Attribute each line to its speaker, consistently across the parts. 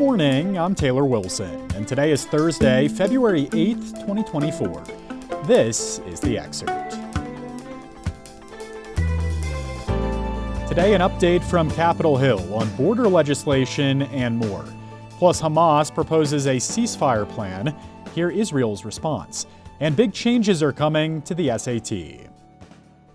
Speaker 1: morning, I'm Taylor Wilson, and today is Thursday, February 8th, 2024. This is The Excerpt. Today, an update from Capitol Hill on border legislation and more. Plus, Hamas proposes a ceasefire plan. Hear Israel's response. And big changes are coming to the SAT.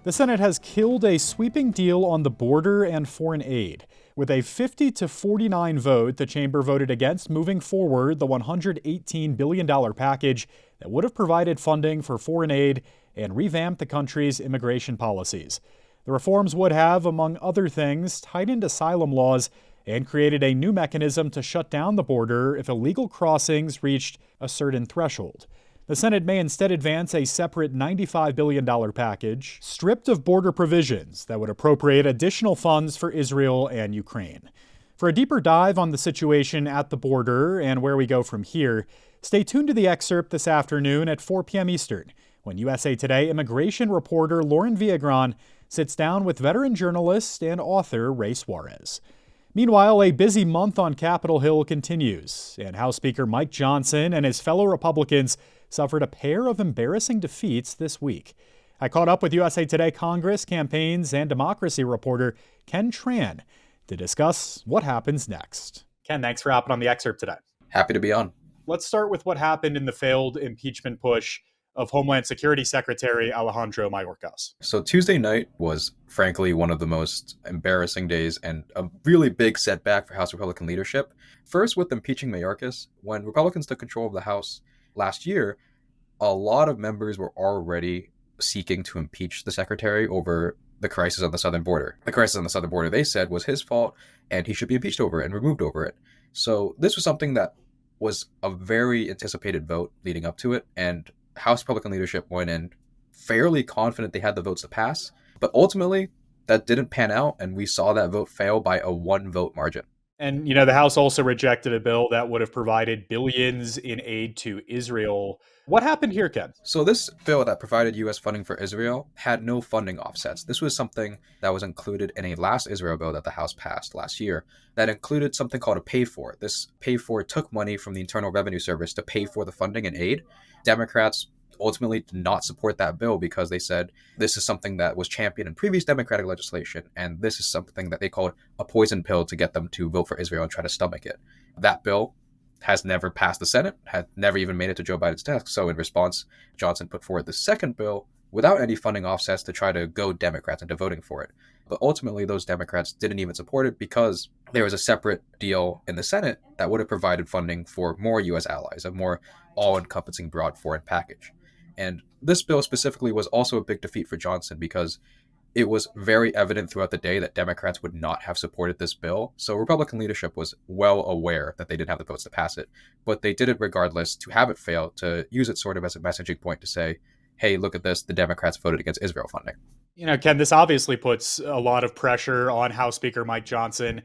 Speaker 1: The Senate has killed a sweeping deal on the border and foreign aid. With a 50-49 vote, the chamber voted against moving forward the $118 billion package that would have provided funding for foreign aid and revamped the country's immigration policies. The reforms would have, among other things, tightened asylum laws and created a new mechanism to shut down the border if illegal crossings reached a certain threshold. The Senate may instead advance a separate $95 billion package, stripped of border provisions that would appropriate additional funds for Israel and Ukraine. For a deeper dive on the situation at the border and where we go from here, stay tuned to The Excerpt this afternoon at 4 p.m. Eastern, when USA Today immigration reporter Lauren Villagran sits down with veteran journalist and author Ray Suarez. Meanwhile, a busy month on Capitol Hill continues, and House Speaker Mike Johnson and his fellow Republicans suffered a pair of embarrassing defeats this week. I caught up with USA Today Congress, campaigns, and democracy reporter Ken Tran to discuss what happens next. Ken, thanks for hopping on The Excerpt today.
Speaker 2: Happy to be on.
Speaker 1: Let's start with what happened in the failed impeachment push of Homeland Security Secretary Alejandro Mayorkas.
Speaker 2: So Tuesday night was, frankly, one of the most embarrassing days and a really big setback for House Republican leadership. First, with impeaching Mayorkas, when Republicans took control of the House last year, a lot of members were already seeking to impeach the secretary over the crisis on the southern border. The crisis on the southern border, they said, was his fault, and he should be impeached over it and removed over it. So this was something that was a very anticipated vote leading up to it, and House Republican leadership went in fairly confident they had the votes to pass. But ultimately, that didn't pan out, and we saw that vote fail by a one-vote margin.
Speaker 1: And, the House also rejected a bill that would have provided billions in aid to Israel. What happened here, Ken?
Speaker 2: So this bill that provided U.S. funding for Israel had no funding offsets. This was something that was included in a last Israel bill that the House passed last year that included something called a pay-for. This pay-for took money from the Internal Revenue Service to pay for the funding and aid. Democrats ultimately did not support that bill because they said this is something that was championed in previous Democratic legislation, and this is something that they called a poison pill to get them to vote for Israel and try to stomach it. That bill has never passed the Senate, had never even made it to Joe Biden's desk. So in response, Johnson put forward the second bill without any funding offsets to try to goad Democrats into voting for it. But ultimately, those Democrats didn't even support it because there was a separate deal in the Senate that would have provided funding for more U.S. allies, a more all-encompassing broad foreign package. And this bill specifically was also a big defeat for Johnson because it was very evident throughout the day that Democrats would not have supported this bill. So Republican leadership was well aware that they didn't have the votes to pass it, but they did it regardless to have it fail, to use it sort of as a messaging point to say, hey, look at this, the Democrats voted against Israel funding.
Speaker 1: Ken, this obviously puts a lot of pressure on House Speaker Mike Johnson.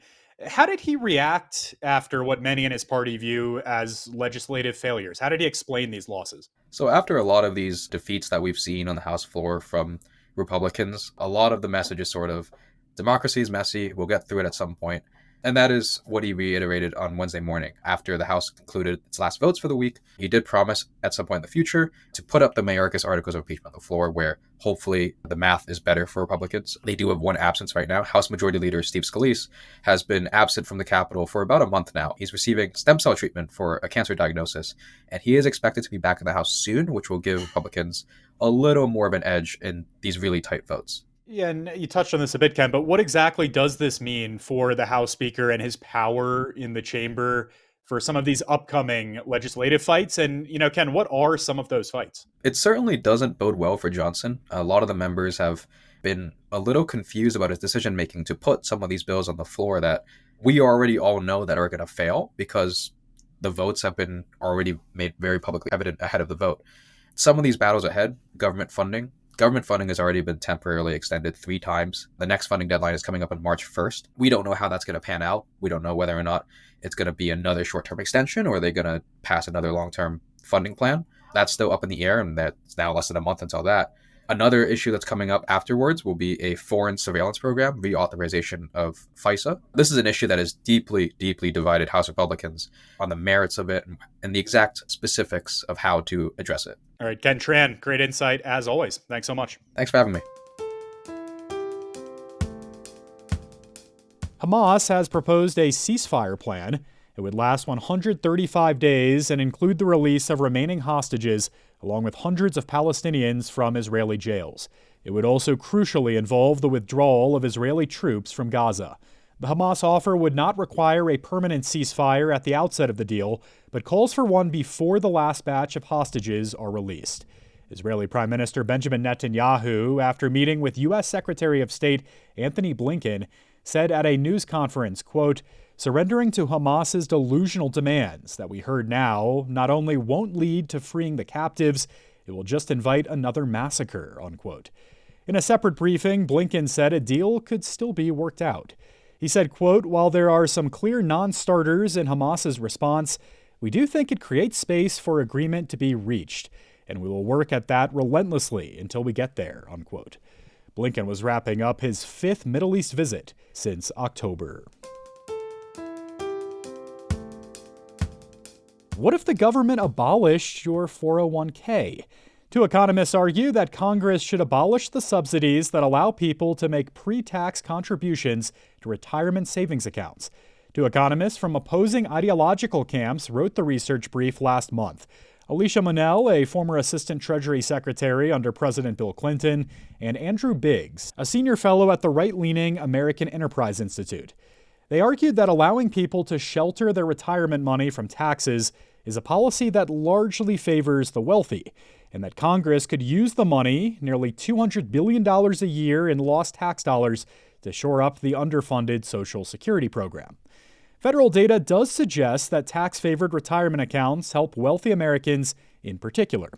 Speaker 1: How did he react after what many in his party view as legislative failures? How did he explain these losses?
Speaker 2: So after a lot of these defeats that we've seen on the House floor from Republicans, a lot of the message is sort of, democracy is messy, we'll get through it at some point. And that is what he reiterated on Wednesday morning after the House concluded its last votes for the week. He did promise at some point in the future to put up the Mayorkas articles of impeachment on the floor where hopefully the math is better for Republicans. They do have one absence right now. House Majority Leader Steve Scalise has been absent from the Capitol for about a month now. He's receiving stem cell treatment for a cancer diagnosis, and he is expected to be back in the House soon, which will give Republicans a little more of an edge in these really tight votes.
Speaker 1: Yeah, and you touched on this a bit, Ken, but what exactly does this mean for the House Speaker and his power in the chamber for some of these upcoming legislative fights? And, Ken, what are some of those fights?
Speaker 2: It certainly doesn't bode well for Johnson. A lot of the members have been a little confused about his decision-making to put some of these bills on the floor that we already all know that are going to fail because the votes have been already made very publicly evident ahead of the vote. Some of these battles ahead, government funding has already been temporarily extended 3 times. The next funding deadline is coming up on March 1st. We don't know how that's going to pan out. We don't know whether or not it's going to be another short-term extension or are they going to pass another long-term funding plan. That's still up in the air, and that's now less than a month until that. Another issue that's coming up afterwards will be a foreign surveillance program, reauthorization of FISA. This is an issue that has deeply, deeply divided House Republicans on the merits of it and the exact specifics of how to address it.
Speaker 1: All right, Ken Tran, great insight as always. Thanks so much.
Speaker 2: Thanks for having me.
Speaker 1: Hamas has proposed a ceasefire plan. It would last 135 days and include the release of remaining hostages, along with hundreds of Palestinians from Israeli jails. It would also crucially involve the withdrawal of Israeli troops from Gaza. The Hamas offer would not require a permanent ceasefire at the outset of the deal, but calls for one before the last batch of hostages are released. Israeli Prime Minister Benjamin Netanyahu, after meeting with U.S. Secretary of State Antony Blinken, said at a news conference, quote, "Surrendering to Hamas's delusional demands that we heard now not only won't lead to freeing the captives, it will just invite another massacre," unquote. In a separate briefing, Blinken said a deal could still be worked out. He said, quote, "While there are some clear non-starters in Hamas's response, we do think it creates space for agreement to be reached, and we will work at that relentlessly until we get there," unquote. Blinken was wrapping up his fifth Middle East visit since October. What if the government abolished your 401k? Two economists argue that Congress should abolish the subsidies that allow people to make pre-tax contributions to retirement savings accounts. Two economists from opposing ideological camps wrote the research brief last month. Alicia Monell, a former Assistant Treasury Secretary under President Bill Clinton, and Andrew Biggs, a senior fellow at the right-leaning American Enterprise Institute. They argued that allowing people to shelter their retirement money from taxes is a policy that largely favors the wealthy, and that Congress could use the money, nearly $200 billion a year in lost tax dollars, to shore up the underfunded Social Security program. Federal data does suggest that tax-favored retirement accounts help wealthy Americans in particular.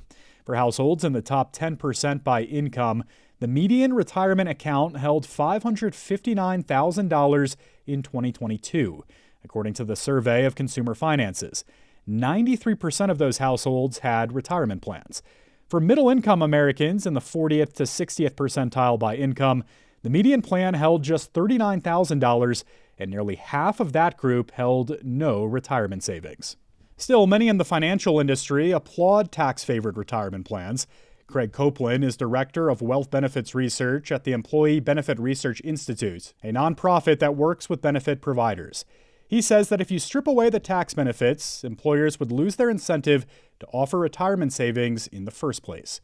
Speaker 1: For households in the top 10% by income, the median retirement account held $559,000 in 2022, according to the survey of Consumer Finances. 93% of those households had retirement plans. For middle-income Americans in the 40th to 60th percentile by income, the median plan held just $39,000, and nearly half of that group held no retirement savings. Still, many in the financial industry applaud tax-favored retirement plans. Craig Copeland is director of wealth benefits research at the Employee Benefit Research Institute, a nonprofit that works with benefit providers. He says that if you strip away the tax benefits, employers would lose their incentive to offer retirement savings in the first place.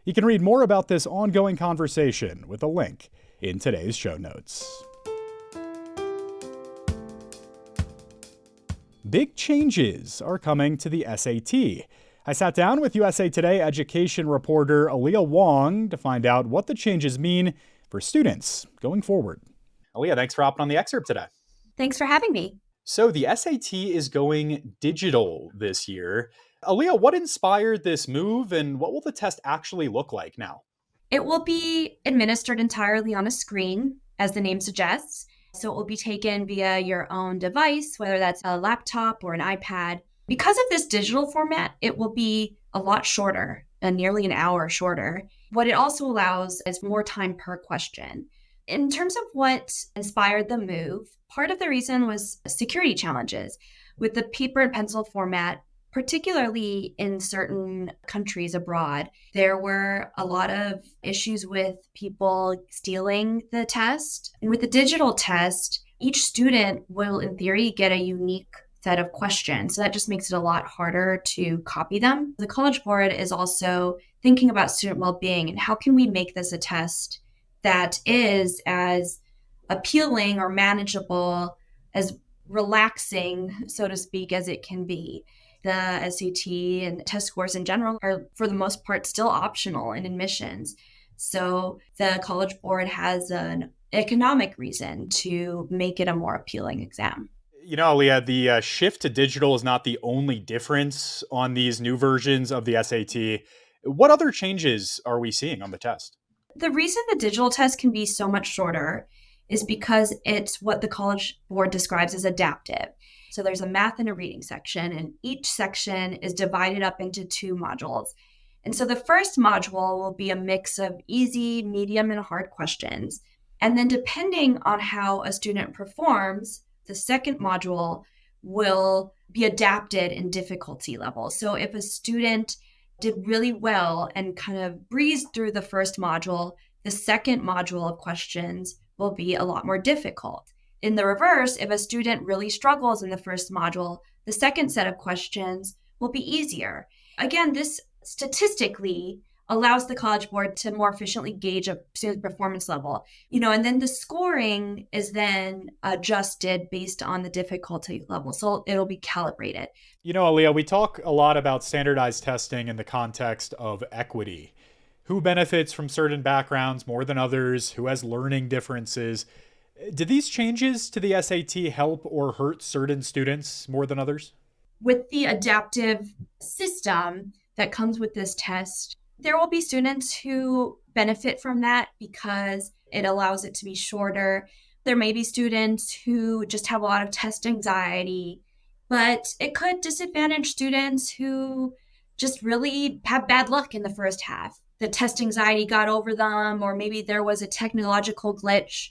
Speaker 1: You can read more about this ongoing conversation with a link in today's show notes. Big changes are coming to the SAT. I sat down with USA Today education reporter Alia Wong to find out what the changes mean for students going forward. Alia, thanks for hopping on the Excerpt today.
Speaker 3: Thanks for having me.
Speaker 1: So the SAT is going digital this year. Alia, what inspired this move and what will the test actually look like now?
Speaker 3: It will be administered entirely on a screen, as the name suggests. So it will be taken via your own device, whether that's a laptop or an iPad. Because of this digital format, it will be a lot shorter, nearly an hour shorter. What it also allows is more time per question. In terms of what inspired the move, part of the reason was security challenges. With the paper and pencil format, particularly in certain countries abroad, there were a lot of issues with people stealing the test. And with the digital test, each student will, in theory, get a unique set of questions. So that just makes it a lot harder to copy them. The College Board is also thinking about student well-being and how can we make this a test that is as appealing or manageable, as relaxing, so to speak, as it can be. The SAT and test scores in general are, for the most part, still optional in admissions. So the College Board has an economic reason to make it a more appealing exam.
Speaker 1: You know, Alia, the shift to digital is not the only difference on these new versions of the SAT. What other changes are we seeing on the test?
Speaker 3: The reason the digital test can be so much shorter is because it's what the College Board describes as adaptive. So there's a math and a reading section, and each section is divided up into two modules. And so the first module will be a mix of easy, medium, and hard questions. And then depending on how a student performs, the second module will be adapted in difficulty level. So if a student did really well and kind of breezed through the first module, the second module of questions will be a lot more difficult. In the reverse, if a student really struggles in the first module, the second set of questions will be easier. Again, this statistically allows the College Board to more efficiently gauge a student's performance level, and then the scoring is then adjusted based on the difficulty level. So it'll be calibrated.
Speaker 1: Alia, we talk a lot about standardized testing in the context of equity. Who benefits from certain backgrounds more than others? Who has learning differences? Did these changes to the SAT help or hurt certain students more than others?
Speaker 3: With the adaptive system that comes with this test, there will be students who benefit from that because it allows it to be shorter. There may be students who just have a lot of test anxiety, but it could disadvantage students who just really have bad luck in the first half. The test anxiety got over them, or maybe there was a technological glitch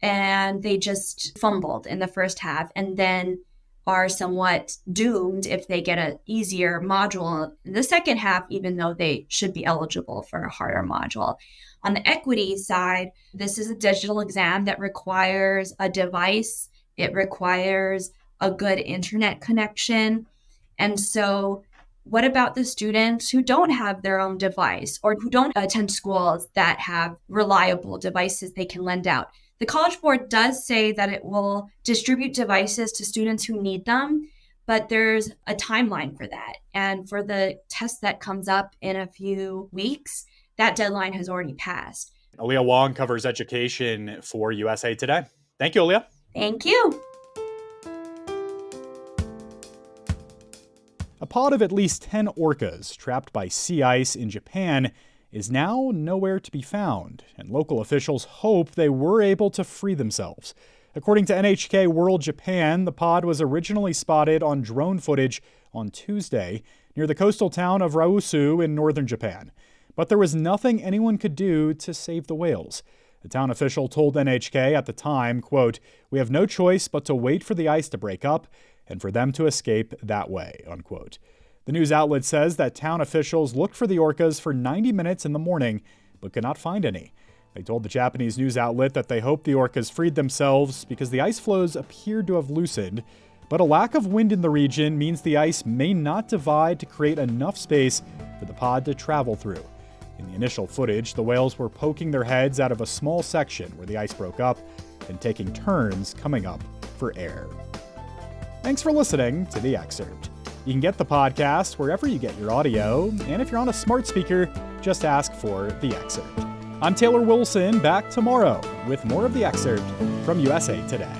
Speaker 3: and they just fumbled in the first half and then are somewhat doomed if they get an easier module in the second half, even though they should be eligible for a harder module. On the equity side, this is a digital exam that requires a device. It requires a good internet connection. And so what about the students who don't have their own device or who don't attend schools that have reliable devices they can lend out? The College Board does say that it will distribute devices to students who need them, but there's a timeline for that. And for the test that comes up in a few weeks, that deadline has already passed.
Speaker 1: Alia Wong covers education for USA Today. Thank you, Alia.
Speaker 3: Thank you.
Speaker 1: A pod of at least 10 orcas trapped by sea ice in Japan is now nowhere to be found, and local officials hope they were able to free themselves. According to NHK World Japan, the pod was originally spotted on drone footage on Tuesday near the coastal town of Rausu in northern Japan. But there was nothing anyone could do to save the whales. The town official told NHK at the time, quote, "We have no choice but to wait for the ice to break up and for them to escape that way," unquote. The news outlet says that town officials looked for the orcas for 90 minutes in the morning, but could not find any. They told the Japanese news outlet that they hoped the orcas freed themselves because the ice floes appeared to have loosened, but a lack of wind in the region means the ice may not divide to create enough space for the pod to travel through. In the initial footage, the whales were poking their heads out of a small section where the ice broke up and taking turns coming up for air. Thanks for listening to The Excerpt. You can get the podcast wherever you get your audio, and if you're on a smart speaker, just ask for The Excerpt. I'm Taylor Wilson, back tomorrow with more of The Excerpt from USA Today.